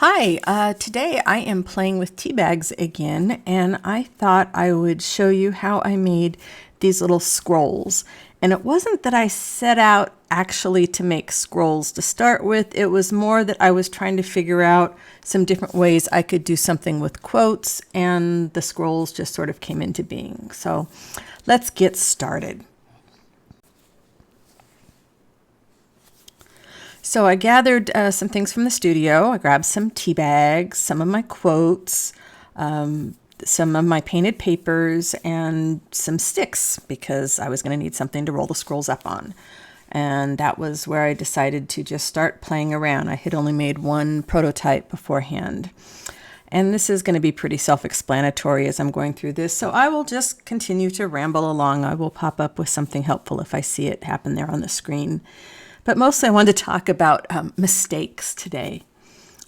Hi, today I am playing with tea bags again, and I thought I would show you how I made these little scrolls. And it wasn't that I set out actually to make scrolls to start with, it was more that I was trying to figure out some different ways I could do something with quotes, and the scrolls just sort of came into being. So let's get started. So I gathered some things from the studio. I grabbed some tea bags, some of my quotes, some of my painted papers, and some sticks because I was going to need something to roll the scrolls up on. And that was where I decided to just start playing around. I had only made one prototype beforehand. And this is going to be pretty self-explanatory as I'm going through this, so I will just continue to ramble along. I will pop up with something helpful if I see it happen there on the screen. But mostly I wanted to talk about mistakes today,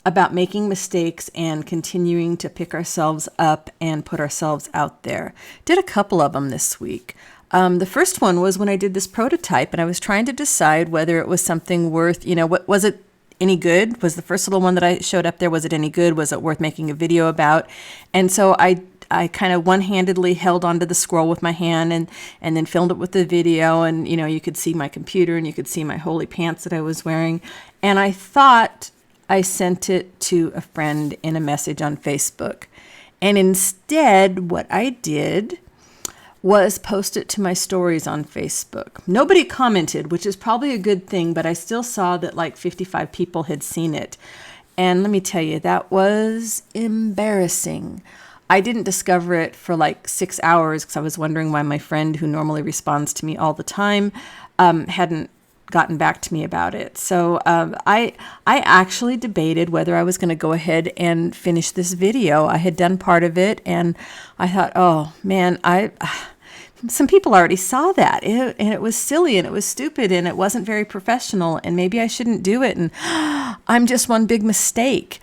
about making mistakes and continuing to pick ourselves up and put ourselves out there. Did a couple of them this week. The first one was when I did this prototype and I was trying to decide whether it was something worth, what was it any good? Was the first little one that I showed up there, was it any good? Was it worth making a video about? And so I kind of one-handedly held onto the scroll with my hand and then filmed it with the video, and you could see my computer and you could see my holy pants that I was wearing, and I thought I sent it to a friend in a message on Facebook, and instead what I did was post it to my stories on Facebook. Nobody commented, which is probably a good thing, but I still saw that like 55 people had seen it, and let me tell you, that was embarrassing. I didn't discover it for like 6 hours because I was wondering why my friend, who normally responds to me all the time, hadn't gotten back to me about it. So I actually debated whether I was going to go ahead and finish this video. I had done part of it, and I thought, oh man, some people already saw that, and it was silly, and it was stupid, and it wasn't very professional, and maybe I shouldn't do it, and I'm just one big mistake.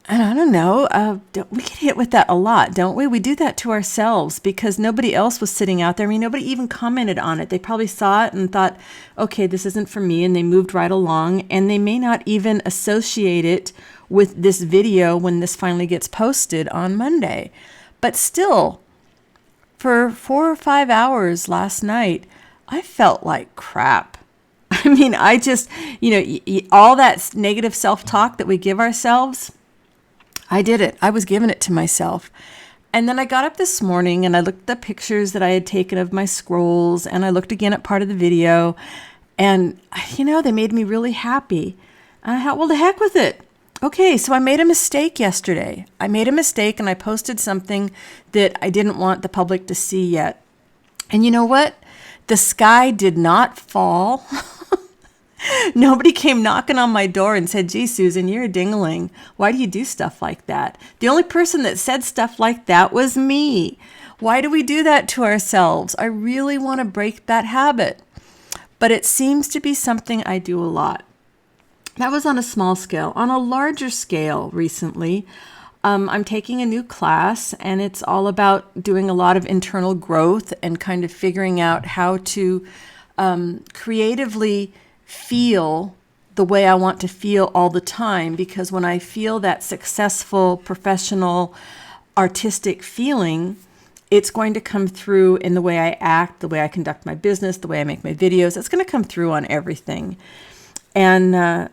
And I don't know, we get hit with that a lot, don't we? We do that to ourselves because nobody else was sitting out there. I mean, nobody even commented on it. They probably saw it and thought, okay, this isn't for me, and they moved right along, and they may not even associate it with this video when this finally gets posted on Monday. But still, for 4 or 5 hours last night, I felt like crap. I mean, I just, all that negative self-talk that we give ourselves, I did it. I was giving it to myself. And then I got up this morning and I looked at the pictures that I had taken of my scrolls, and I looked again at part of the video, and they made me really happy. And I thought, well, the heck with it. Okay, so I made a mistake yesterday. I made a mistake and I posted something that I didn't want the public to see yet. And you know what? The sky did not fall. Nobody came knocking on my door and said, gee, Susan, you're a dingling. Why do you do stuff like that? The only person that said stuff like that was me. Why do we do that to ourselves? I really want to break that habit. But it seems to be something I do a lot. That was on a small scale. On a larger scale recently, I'm taking a new class, and it's all about doing a lot of internal growth and kind of figuring out how to creatively feel the way I want to feel all the time, because when I feel that successful, professional, artistic feeling, it's going to come through in the way I act, the way I conduct my business, the way I make my videos. It's going to come through on everything. And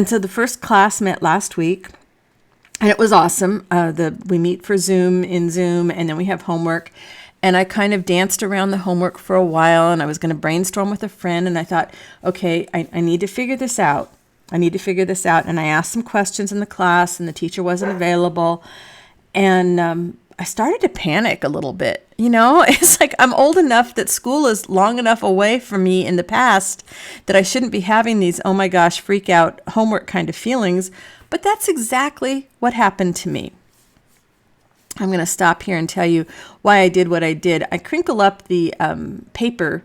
so the first class met last week, and it was awesome. We meet for Zoom, and then we have homework. And I kind of danced around the homework for a while, and I was going to brainstorm with a friend, and I thought, okay, I need to figure this out. And I asked some questions in the class, and the teacher wasn't available. And I started to panic a little bit. It's like I'm old enough that school is long enough away from me in the past that I shouldn't be having these, oh my gosh, freak out homework kind of feelings. But that's exactly what happened to me. I'm going to stop here and tell you why I did what I did. I crinkle up the paper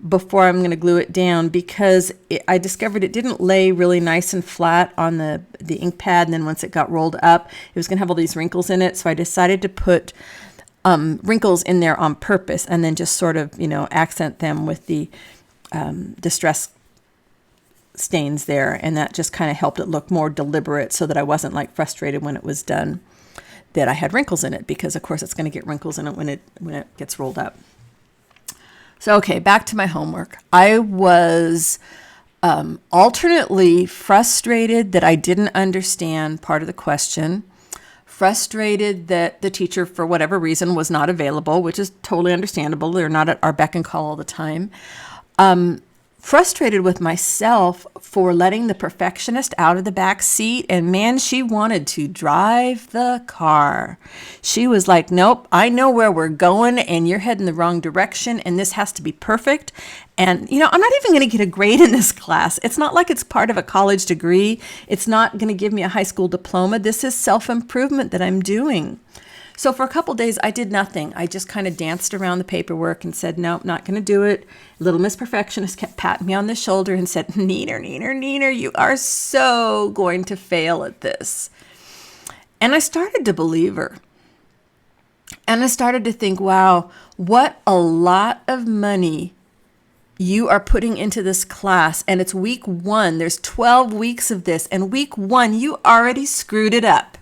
before I'm going to glue it down because I discovered it didn't lay really nice and flat on the ink pad, and then once it got rolled up, it was going to have all these wrinkles in it. So I decided to put wrinkles in there on purpose, and then just sort of, accent them with the Distress stains there, and that just kind of helped it look more deliberate so that I wasn't like frustrated when it was done that I had wrinkles in it, because of course it's going to get wrinkles in it when it gets rolled up. So, okay, back to my homework. I was alternately frustrated that I didn't understand part of the question, frustrated that the teacher, for whatever reason, was not available, which is totally understandable. They're not at our beck and call all the time. Frustrated with myself for letting the perfectionist out of the back seat. And man, she wanted to drive the car. She was like, nope, I know where we're going and you're heading the wrong direction and this has to be perfect. And, I'm not even going to get a grade in this class. It's not like it's part of a college degree. It's not going to give me a high school diploma. This is self-improvement that I'm doing. So for a couple days, I did nothing. I just kind of danced around the paperwork and said, nope, not going to do it. Little Miss Perfectionist kept patting me on the shoulder and said, Neener, Neener, Neener, you are so going to fail at this. And I started to believe her. And I started to think, wow, what a lot of money you are putting into this class. And it's week 1. There's 12 weeks of this. And week 1, you already screwed it up.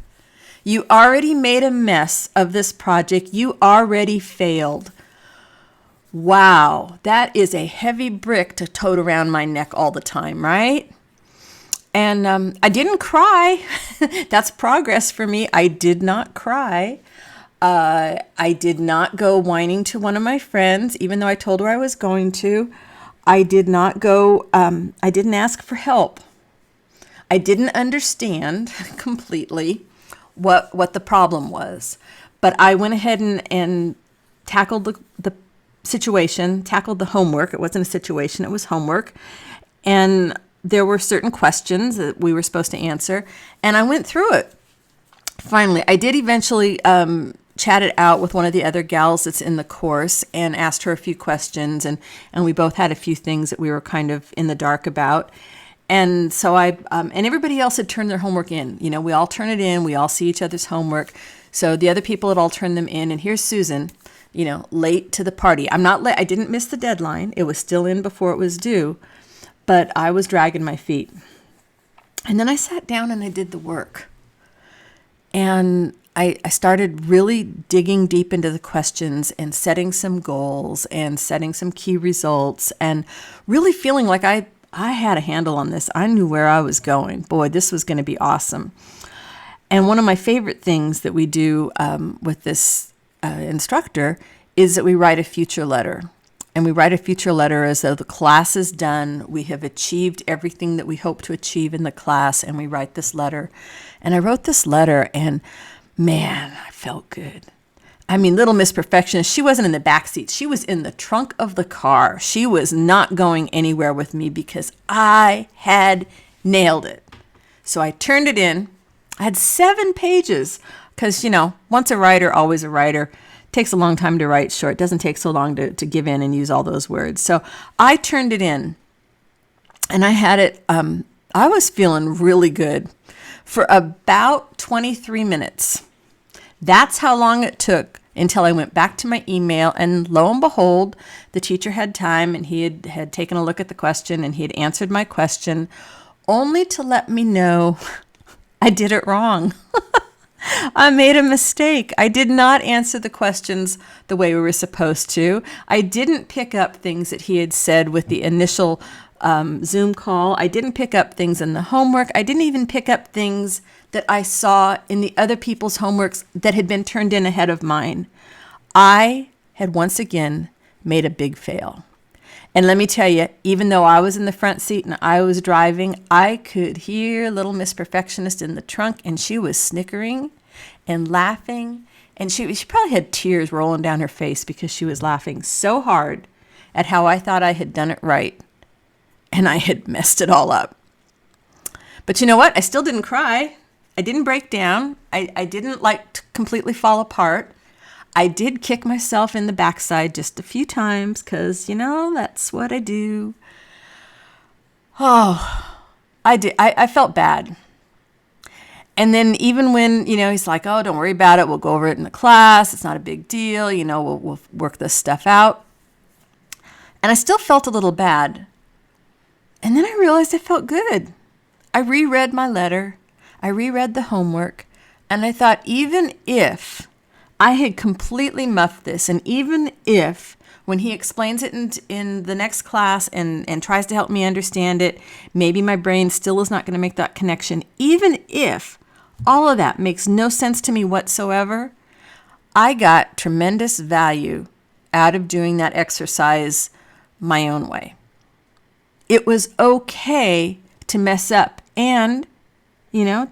You already made a mess of this project. You already failed. Wow, that is a heavy brick to tote around my neck all the time, right? And I didn't cry. That's progress for me. I did not cry. I did not go whining to one of my friends, even though I told her I was going to. I did not go, I didn't ask for help. I didn't understand completely what the problem was. But I went ahead and tackled the situation, tackled the homework. It wasn't a situation, it was homework. And there were certain questions that we were supposed to answer, and I went through it. Finally, I did eventually chat it out with one of the other gals that's in the course and asked her a few questions, and we both had a few things that we were kind of in the dark about. And so and everybody else had turned their homework in. We all turn it in. We all see each other's homework. So the other people had all turned them in. And here's Susan, late to the party. I'm not late. I didn't miss the deadline. It was still in before it was due. But I was dragging my feet. And then I sat down and I did the work. And I started really digging deep into the questions and setting some goals and setting some key results and really feeling like I had a handle on this. I knew where I was going. Boy, this was going to be awesome. And one of my favorite things that we do with this instructor is that we write a future letter. And we write a future letter as though the class is done. We have achieved everything that we hope to achieve in the class, and we write this letter. And I wrote this letter, and man, I felt good. I mean, Little Miss Perfectionist, she wasn't in the back seat. She was in the trunk of the car. She was not going anywhere with me because I had nailed it. So I turned it in. I had 7 pages because, once a writer, always a writer. It takes a long time to write short. It doesn't take so long to give in and use all those words. So I turned it in, and I had it, I was feeling really good for about 23 minutes. That's how long it took until I went back to my email, and lo and behold, the teacher had time, and he had taken a look at the question, and he had answered my question, only to let me know I did it wrong. I made a mistake. I did not answer the questions the way we were supposed to. I didn't pick up things that he had said with the initial Zoom call. I didn't pick up things in the homework. I didn't even pick up things that I saw in the other people's homeworks that had been turned in ahead of mine. I had once again made a big fail. And let me tell you, even though I was in the front seat and I was driving, I could hear Little Miss Perfectionist in the trunk, and she was snickering and laughing. And she probably had tears rolling down her face because she was laughing so hard at how I thought I had done it right. And I had messed it all up. But you know what? I still didn't cry. I didn't break down. I didn't completely fall apart. I did kick myself in the backside just a few times because, that's what I do. Oh, I did. I felt bad. And then even when, he's like, oh, don't worry about it. We'll go over it in the class. It's not a big deal. We'll work this stuff out. And I still felt a little bad. And then I realized I felt good. I reread my letter. I reread the homework. And I thought, even if I had completely muffed this, and even if when he explains it in the next class and tries to help me understand it, maybe my brain still is not going to make that connection. Even if all of that makes no sense to me whatsoever, I got tremendous value out of doing that exercise my own way. It was okay to mess up. And,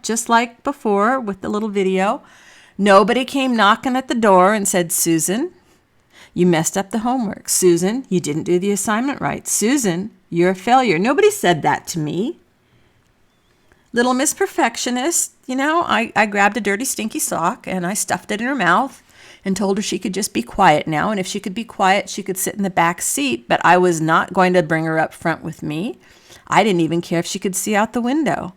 just like before with the little video, nobody came knocking at the door and said, Susan, you messed up the homework. Susan, you didn't do the assignment right. Susan, you're a failure. Nobody said that to me. Little Miss Perfectionist, I grabbed a dirty, stinky sock and I stuffed it in her mouth and told her she could just be quiet now. And if she could be quiet, she could sit in the back seat. But I was not going to bring her up front with me. I didn't even care if she could see out the window.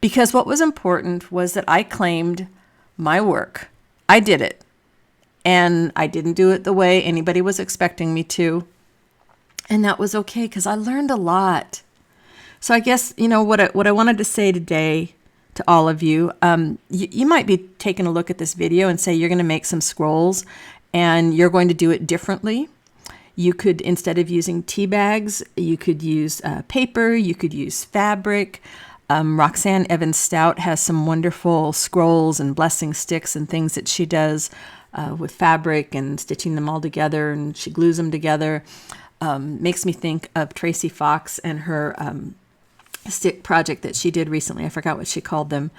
Because what was important was that I claimed my work. I did it. And I didn't do it the way anybody was expecting me to. And that was okay because I learned a lot. So I guess, what I wanted to say today to all of you, you might be taking a look at this video and say you're going to make some scrolls and you're going to do it differently. You could, instead of using tea bags, you could use paper, you could use fabric. Roxanne Evans Stout has some wonderful scrolls and blessing sticks and things that she does with fabric and stitching them all together, and she glues them together. Makes me think of Tracy Fox and her stick project that she did recently. I forgot what she called them.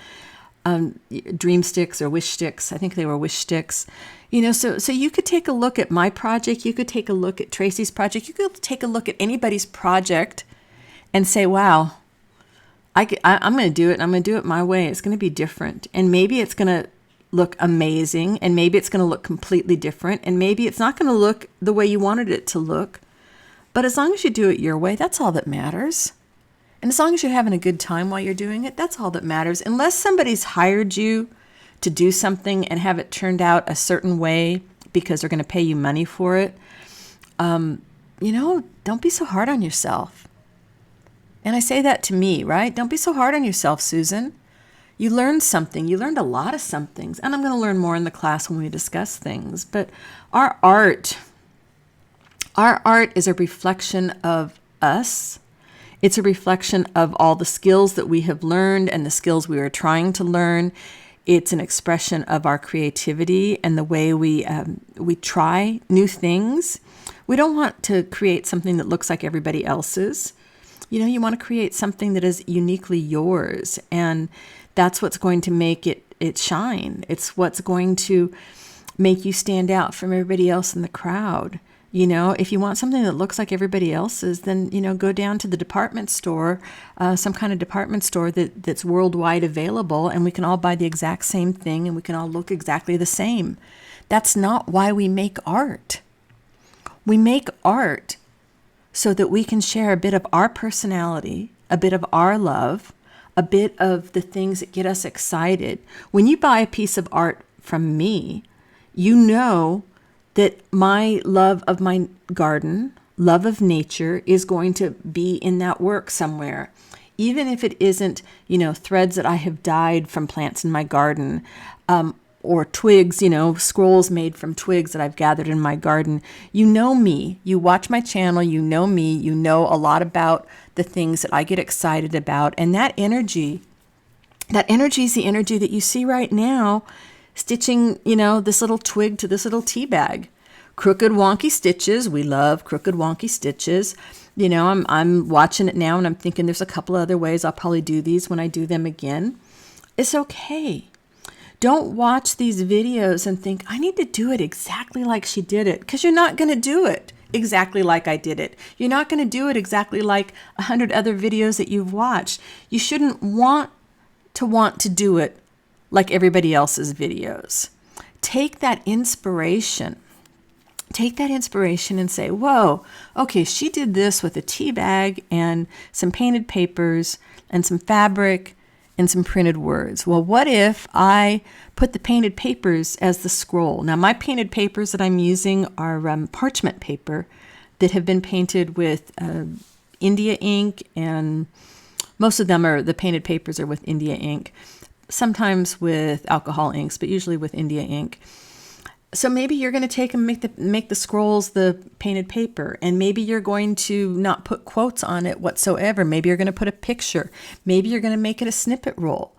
Dream sticks or wish sticks. I think they were wish sticks. So you could take a look at my project. You could take a look at Tracy's project. You could take a look at anybody's project and say, wow, I'm going to do it. And I'm going to do it my way. It's going to be different. And maybe it's going to look amazing. And maybe it's going to look completely different. And maybe it's not going to look the way you wanted it to look. But as long as you do it your way, that's all that matters. And as long as you're having a good time while you're doing it, that's all that matters. Unless somebody's hired you to do something and have it turned out a certain way because they're going to pay you money for it, don't be so hard on yourself. And I say that to me, right? Don't be so hard on yourself, Susan. You learned something. You learned a lot of some things. And I'm going to learn more in the class when we discuss things. But our art is a reflection of us. It's a reflection of all the skills that we have learned and the skills we are trying to learn. It's an expression of our creativity and the way we try new things. We don't want to create something that looks like everybody else's. You want to create something that is uniquely yours, and that's what's going to make it shine. It's what's going to make you stand out from everybody else in the crowd. If you want something that looks like everybody else's, then, go down to the department store, some kind of department store that's worldwide available, and we can all buy the exact same thing and we can all look exactly the same. That's not why we make art. We make art so that we can share a bit of our personality, a bit of our love, a bit of the things that get us excited. When you buy a piece of art from me, you know that my love of my garden, love of nature, is going to be in that work somewhere. Even if it isn't, threads that I have dyed from plants in my garden, or twigs, scrolls made from twigs that I've gathered in my garden. You know me. You watch my channel. You know me. You know a lot about the things that I get excited about. And that energy is the energy that you see right now, stitching, this little twig to this little tea bag. Crooked wonky stitches. We love crooked wonky stitches. I'm watching it now and I'm thinking there's a couple other ways I'll probably do these when I do them again. It's okay. Don't watch these videos and think, I need to do it exactly like she did it, because you're not going to do it exactly like I did it. You're not going to do it exactly like 100 other videos that you've watched. You shouldn't want to do it like everybody else's videos. Take that inspiration and say, whoa, okay, she did this with a tea bag and some painted papers and some fabric and some printed words. Well, what if I put the painted papers as the scroll? Now, my painted papers that I'm using are parchment paper that have been painted with India ink, and most of them are, the painted papers are with India ink, sometimes with alcohol inks, but usually with India ink. So maybe you're going to take and make the scrolls the painted paper, and maybe you're going to not put quotes on it whatsoever. Maybe you're going to put a picture. Maybe you're going to make it a snippet roll.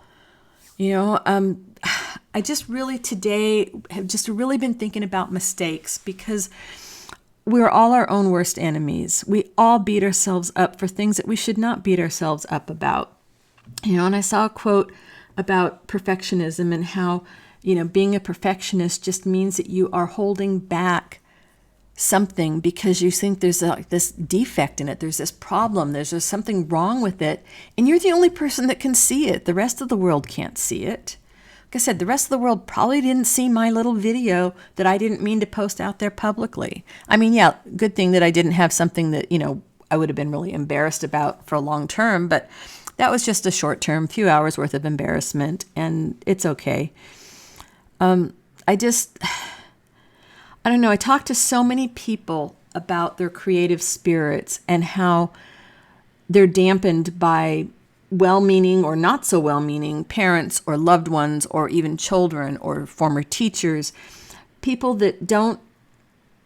I just really today have just really been thinking about mistakes, because we're all our own worst enemies. We all beat ourselves up for things that we should not beat ourselves up about. And I saw a quote about perfectionism and how, being a perfectionist just means that you are holding back something because you think there's this defect in it. There's this problem. There's just something wrong with it. And you're the only person that can see it. The rest of the world can't see it. Like I said, the rest of the world probably didn't see my little video that I didn't mean to post out there publicly. I mean, yeah, good thing that I didn't have something that, I would have been really embarrassed about for a long term, but that was just a short term, few hours worth of embarrassment, and it's okay. I don't know. I talk to so many people about their creative spirits and how they're dampened by well-meaning or not so well-meaning parents or loved ones or even children or former teachers, people that don't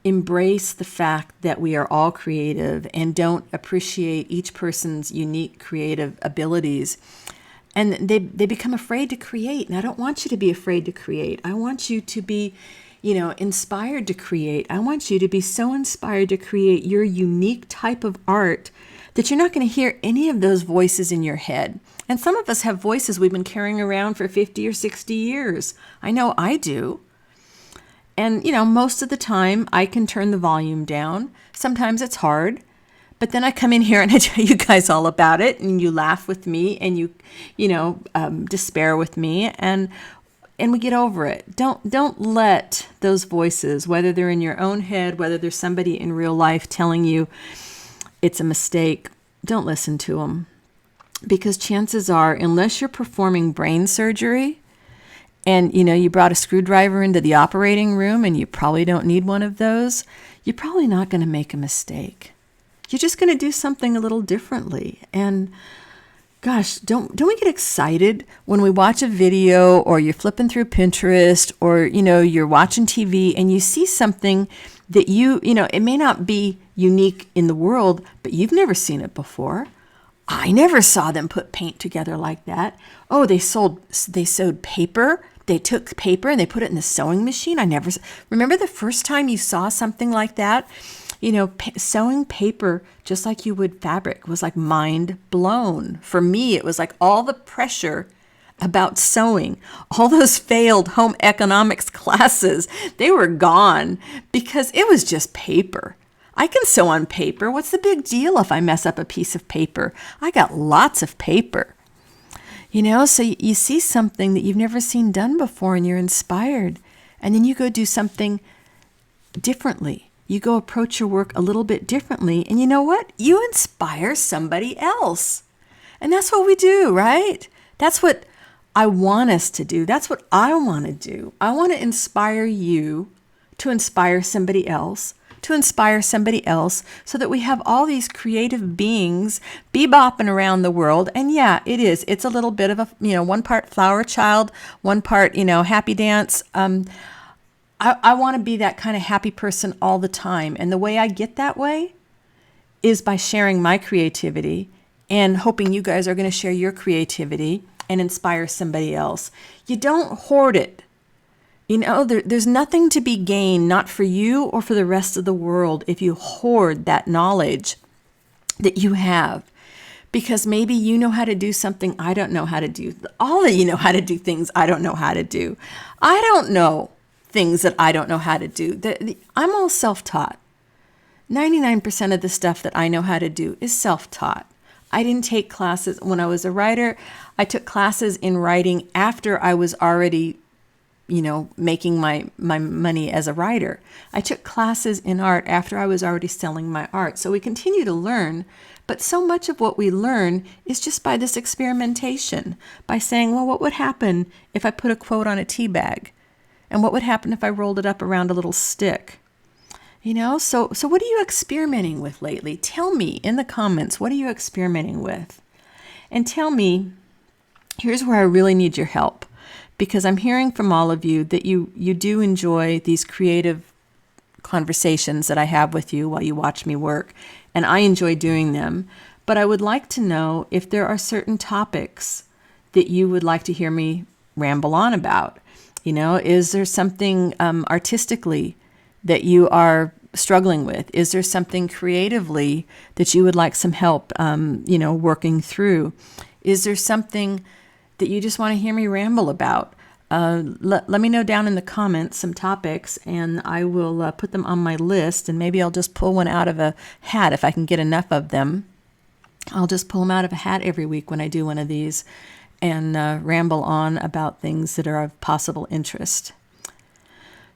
embrace the fact that we are all creative and don't appreciate each person's unique creative abilities. And they become afraid to create. And I don't want you to be afraid to create. I want you to be, inspired to create. I want you to be so inspired to create your unique type of art that you're not going to hear any of those voices in your head. And some of us have voices we've been carrying around for 50 or 60 years. I know I do. And, most of the time I can turn the volume down. Sometimes it's hard. But then I come in here and I tell you guys all about it, and you laugh with me, and you despair with me, and we get over it. Don't let those voices, whether they're in your own head, whether there's somebody in real life telling you it's a mistake, don't listen to them. Because chances are, unless you're performing brain surgery, and you brought a screwdriver into the operating room, and you probably don't need one of those, you're probably not going to make a mistake. You're just going to do something a little differently. And gosh, don't we get excited when we watch a video, or you're flipping through Pinterest, or, you're watching TV and you see something that it may not be unique in the world, but you've never seen it before. I never saw them put paint together like that. Oh, they sewed paper. They took paper and they put it in the sewing machine. Remember the first time you saw something like that? Sewing paper just like you would fabric was like mind blown. For me, it was like all the pressure about sewing, all those failed home economics classes, they were gone because it was just paper. I can sew on paper. What's the big deal if I mess up a piece of paper? I got lots of paper. So you see something that you've never seen done before and you're inspired. And then you go do something differently. You go approach your work a little bit differently. And you know what? You inspire somebody else. And that's what we do, right? That's what I want us to do. That's what I want to do. I want to inspire you to inspire somebody else, so that we have all these creative beings bebopping around the world. And yeah, it's a little bit of a, one part flower child, one part, happy dance. I want to be that kind of happy person all the time. And the way I get that way is by sharing my creativity and hoping you guys are going to share your creativity and inspire somebody else. You don't hoard it. There's nothing to be gained, not for you or for the rest of the world, if you hoard that knowledge that you have. Because maybe you know how to do something I don't know how to do. All of you know how to do things I don't know how to do. I don't know things that I don't know how to do. I'm all self-taught. 99% of the stuff that I know how to do is self-taught. I didn't take classes. When I was a writer, I took classes in writing after I was already, making my money as a writer. I took classes in art after I was already selling my art. So we continue to learn, but so much of what we learn is just by this experimentation, by saying, well, what would happen if I put a quote on a tea bag? And what would happen if I rolled it up around a little stick? So what are you experimenting with lately? Tell me in the comments, what are you experimenting with? And tell me, here's where I really need your help, because I'm hearing from all of you that you do enjoy these creative conversations that I have with you while you watch me work, and I enjoy doing them. But I would like to know if there are certain topics that you would like to hear me ramble on about. Is there something artistically that you are struggling with? Is there something creatively that you would like some help, working through? Is there something that you just want to hear me ramble about? Let me know down in the comments some topics, and I will put them on my list, and maybe I'll just pull one out of a hat if I can get enough of them. I'll just pull them out of a hat every week when I do one of these and ramble on about things that are of possible interest.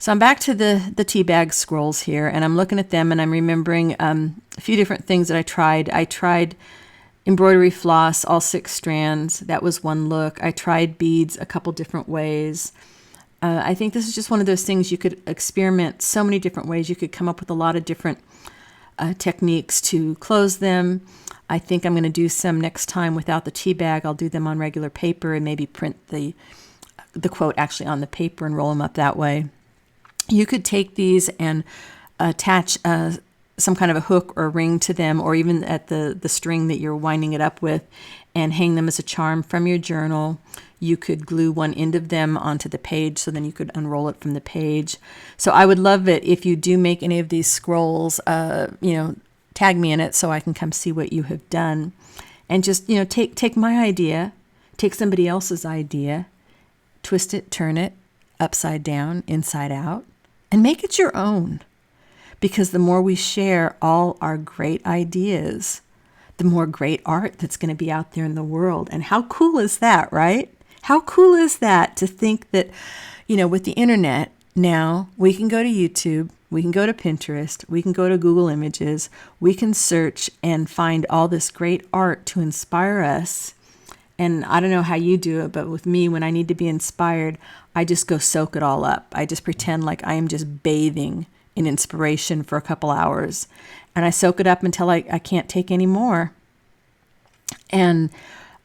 So I'm back to the tea bag scrolls here, and I'm looking at them, and I'm remembering a few different things that I tried. I tried embroidery floss, all 6 strands. That was one look. I tried beads a couple different ways. I think this is just one of those things you could experiment so many different ways. You could come up with a lot of different techniques to close them. I think I'm going to do some next time without the tea bag. I'll do them on regular paper and maybe print the quote actually on the paper and roll them up that way. You could take these and attach some kind of a hook or ring to them, or even at the string that you're winding it up with, and hang them as a charm from your journal. You could glue one end of them onto the page, so then you could unroll it from the page. So I would love it if you do make any of these scrolls, tag me in it so I can come see what you have done. And just, take my idea, take somebody else's idea, twist it, turn it upside down, inside out, and make it your own. Because the more we share all our great ideas, the more great art that's going to be out there in the world. And how cool is that, right? How cool is that to think that, with the internet now, we can go to YouTube, we can go to Pinterest, we can go to Google Images, we can search and find all this great art to inspire us. And I don't know how you do it, but with me, when I need to be inspired, I just go soak it all up. I just pretend like I am just bathing in inspiration for a couple hours. And I soak it up until I can't take any more. And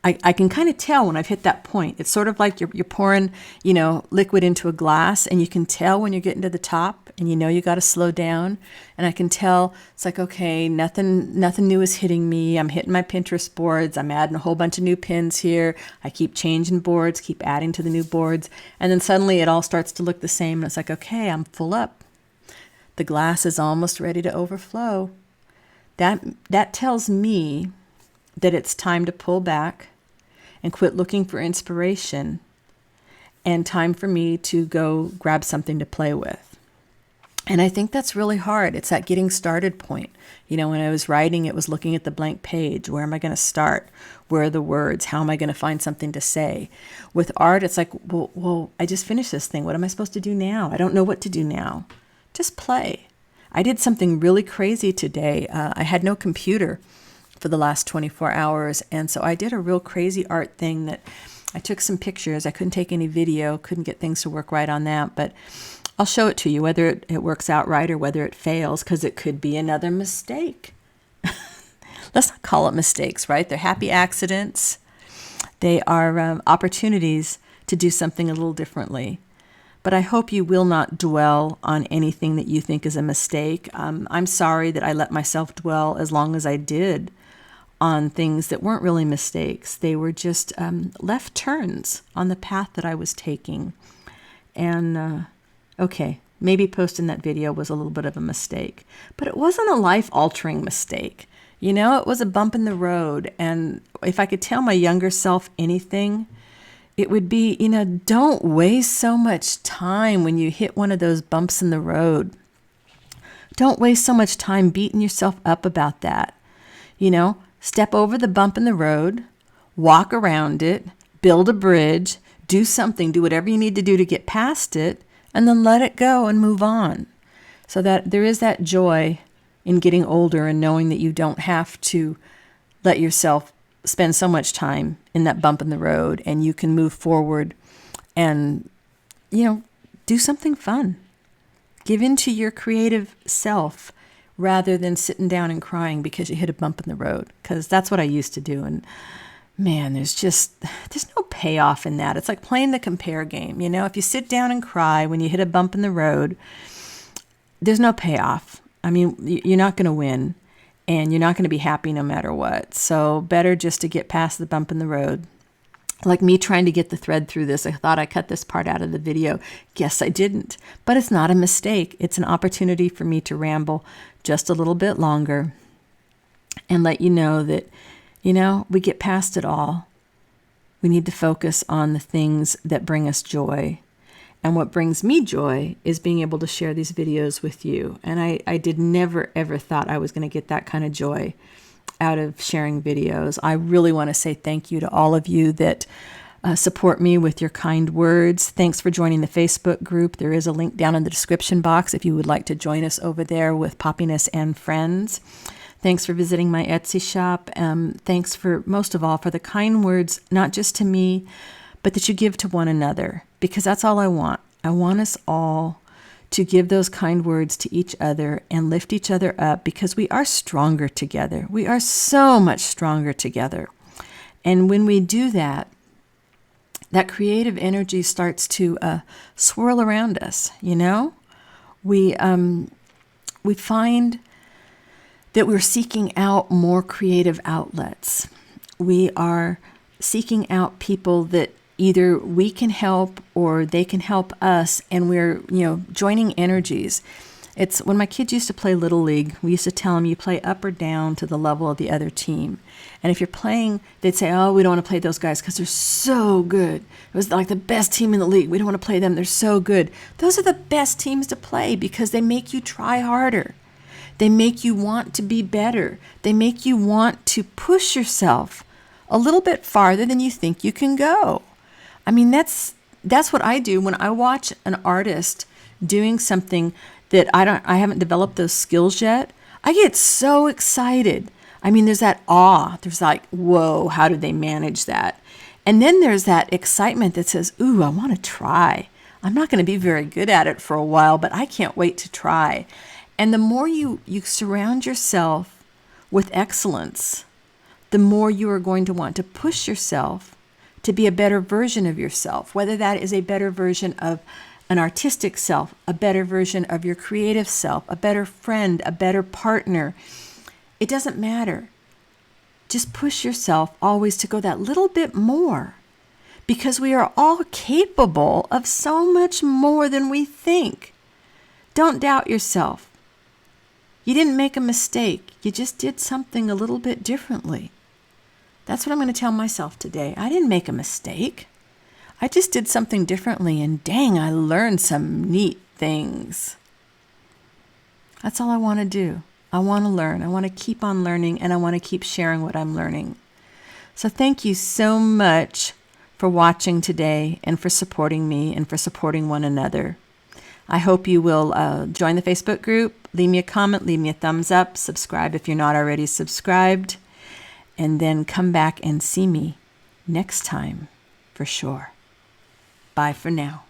I can kind of tell when I've hit that point. It's sort of like you're pouring, liquid into a glass, and you can tell when you're getting to the top, and you got to slow down. And I can tell it's like, okay, nothing new is hitting me. I'm hitting my Pinterest boards. I'm adding a whole bunch of new pins here. I keep changing boards, keep adding to the new boards. And then suddenly it all starts to look the same. And it's like, okay, I'm full up. The glass is almost ready to overflow. That tells me that it's time to pull back and quit looking for inspiration, and time for me to go grab something to play with. And I think that's really hard. It's that getting started point. When I was writing, it was looking at the blank page. Where am I going to start? Where are the words? How am I going to find something to say? With art, it's like, well, I just finished this thing. What am I supposed to do now? I don't know what to do now. Just play. I did something really crazy today. I had no computer for the last 24 hours. And so I did a real crazy art thing that I took some pictures. I couldn't take any video, couldn't get things to work right on that, but I'll show it to you, whether it works out right or whether it fails, because it could be another mistake. Let's not call it mistakes, right? They're happy accidents. They are opportunities to do something a little differently. But I hope you will not dwell on anything that you think is a mistake. I'm sorry that I let myself dwell as long as I did on things that weren't really mistakes. They were just left turns on the path that I was taking. And okay, maybe posting that video was a little bit of a mistake, but it wasn't a life-altering mistake. It was a bump in the road. And if I could tell my younger self anything, it would be, don't waste so much time when you hit one of those bumps in the road. Don't waste so much time beating yourself up about that. Step over the bump in the road, walk around it, build a bridge, do something, do whatever you need to do to get past it, and then let it go and move on. So that there is that joy in getting older and knowing that you don't have to let yourself spend so much time in that bump in the road, and you can move forward and, do something fun. Give into your creative self rather than sitting down and crying because you hit a bump in the road. Because that's what I used to do. And man, there's no payoff in that. It's like playing the compare game. You know, if you sit down and cry when you hit a bump in the road, there's no payoff. I mean, you're not going to win, and you're not going to be happy no matter what. So better just to get past the bump in the road. Like me trying to get the thread through this. I thought I cut this part out of the video. Guess I didn't. But it's not a mistake. It's an opportunity for me to ramble just a little bit longer and let you know that, we get past it all. We need to focus on the things that bring us joy. And what brings me joy is being able to share these videos with you. And I did never, ever thought I was going to get that kind of joy out of sharing videos. I really want to say thank you to all of you that support me with your kind words. Thanks for joining the Facebook group. There is a link down in the description box if you would like to join us over there with Poppiness and Friends. Thanks for visiting my Etsy shop. Thanks for, most of all, for the kind words, not just to me, but that you give to one another, because that's all I want. I want us all to give those kind words to each other and lift each other up, because we are stronger together. We are so much stronger together. And when we do that, that creative energy starts to swirl around us, We find that we're seeking out more creative outlets. We are seeking out people that either we can help or they can help us, and we're, joining energies. It's when my kids used to play Little League, we used to tell them you play up or down to the level of the other team. And if you're playing, they'd say, oh, we don't want to play those guys because they're so good. It was like the best team in the league. We don't want to play them. They're so good. Those are the best teams to play because they make you try harder. They make you want to be better. They make you want to push yourself a little bit farther than you think you can go. I mean, that's what I do when I watch an artist doing something that I haven't developed those skills yet. I get so excited. I mean, there's that awe. There's like, whoa, how did they manage that? And then there's that excitement that says, ooh, I want to try. I'm not going to be very good at it for a while, but I can't wait to try. And the more you surround yourself with excellence, the more you are going to want to push yourself to be a better version of yourself, whether that is a better version of an artistic self, a better version of your creative self, a better friend, a better partner. It doesn't matter. Just push yourself always to go that little bit more, because we are all capable of so much more than we think. Don't doubt yourself. You didn't make a mistake. You just did something a little bit differently. That's what I'm going to tell myself today. I didn't make a mistake. I just did something differently, and dang, I learned some neat things. That's all I want to do. I want to learn. I want to keep on learning, and I want to keep sharing what I'm learning. So thank you so much for watching today and for supporting me and for supporting one another. I hope you will join the Facebook group, leave me a comment, leave me a thumbs up, subscribe if you're not already subscribed, and then come back and see me next time for sure. Bye for now.